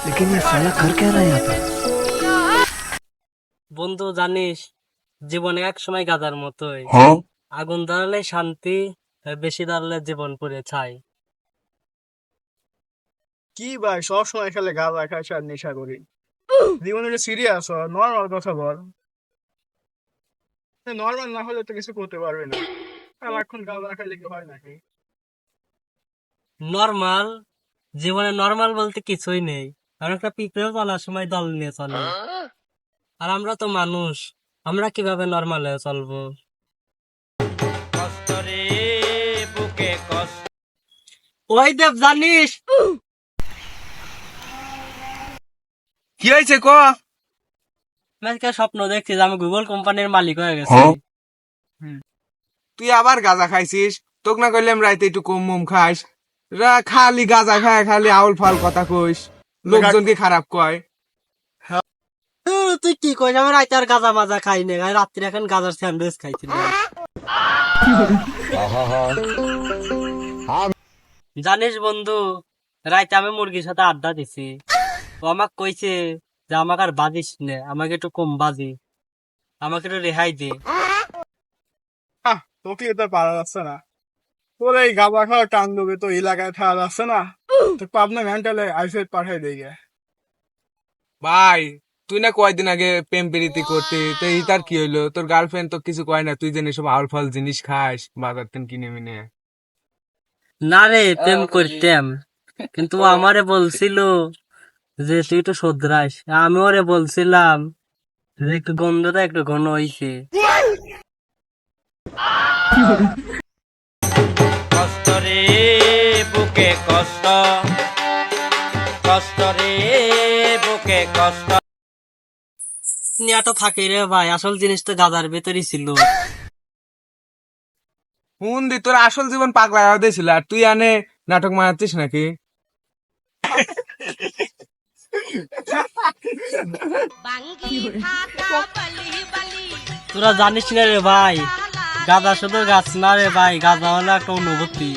लेकिन ये साला कर क्या रहा है यहाँ पे? বন্ধু জানিস, জীবনে এক সময় গাদার মতোই। আগুন ধরালে শান্তি, আর বেশি ধরলে জীবন পুড়ে ছাই। কি ভাই সবসময় খেলে গাঁজা খাইস আর নেশা করি? জীবনে সিরিয়াস হ, নর্মাল কথা বল। নর্মাল না হলে তো কিছু করতে পারবে না। এখন গাঁজা খাইলে কি হয় নাকি? নর্মাল জীবনে নর্মাল বলতে কিছুই নেই, কারণ একটা পিঁপড়েও চলার সময় দল নিয়ে চলে। আর আমরা তো মানুষ, আমরা কিভাবে নর্মাল হয়ে চলবো? ওই দেব জানিস, কি হয়েছে ক? আমি আজকে স্বপ্ন দেখছি যে আমি গুগল কোম্পানির মালিক হয়ে গেছি। তুই আবার গাঁজা খাইছিস? তোক না কইলাম রাইতে একটু কম মম খাইস, খালি গাঁজা খায়, খালি আউল ফাল কথা কইস, লোকজনকে খারাপ কয়। তুই কি কইস? আমি রাইতে আর গাঁজা মাজা খাই না, আমি রাত্রে এখন গাঁজার স্যান্ডউইচ খাইছিলাম। জানিস বন্ধু, রাইতে আমি মুরগির সাথে আড্ডা দিছি। ও আমাকে কইছে যে আমাকে আর বাজিস নে, আমাকে একটু কম বাজি, আমাকে একটু রেহাই দে। তোকে তো পারা যাচ্ছে না। তোর এই গাঁজা খাওয়ার টান লোকে তো এলাকায় থাকা যাচ্ছে না। তো পাবনা মেন্টালে আইসিএড পাঠাই দিয়ে। ভাই তুই না কয়দিন আগে প্রেম প্রীতি করতে, তো তার কি হইলো? তোর গার্লফ্রেন্ড তো কিছু কয় না? তুই যেন সব আউল ফাল জিনিস খাস, বাজার থেকে কিনে মিনে। না রে, প্রেম করতাম, কিন্তু ও আমারে বলছিল যে তুই একটু শোধরাস। আমি ওরে বলছিলাম যে একটু গন্ধটা একটু ঘন হইছে। কষ্ট রে বুকে কষ্ট, কষ্ট রে বুকে কষ্ট। নিয়াটা থাকে রে ভাই, আসল জিনিস তো গাদার ভেতরই ছিল। ফোন দি, তোর আসল জীবন পাগলা হয়ে দিয়েছিল, আর তুই আনে নাটক মারাচ্ছিস নাকি? তোরা জানিস না রে ভাই, গাদা শুধু গাছ না রে ভাই, গাদা হলো একটা অনুভূতি।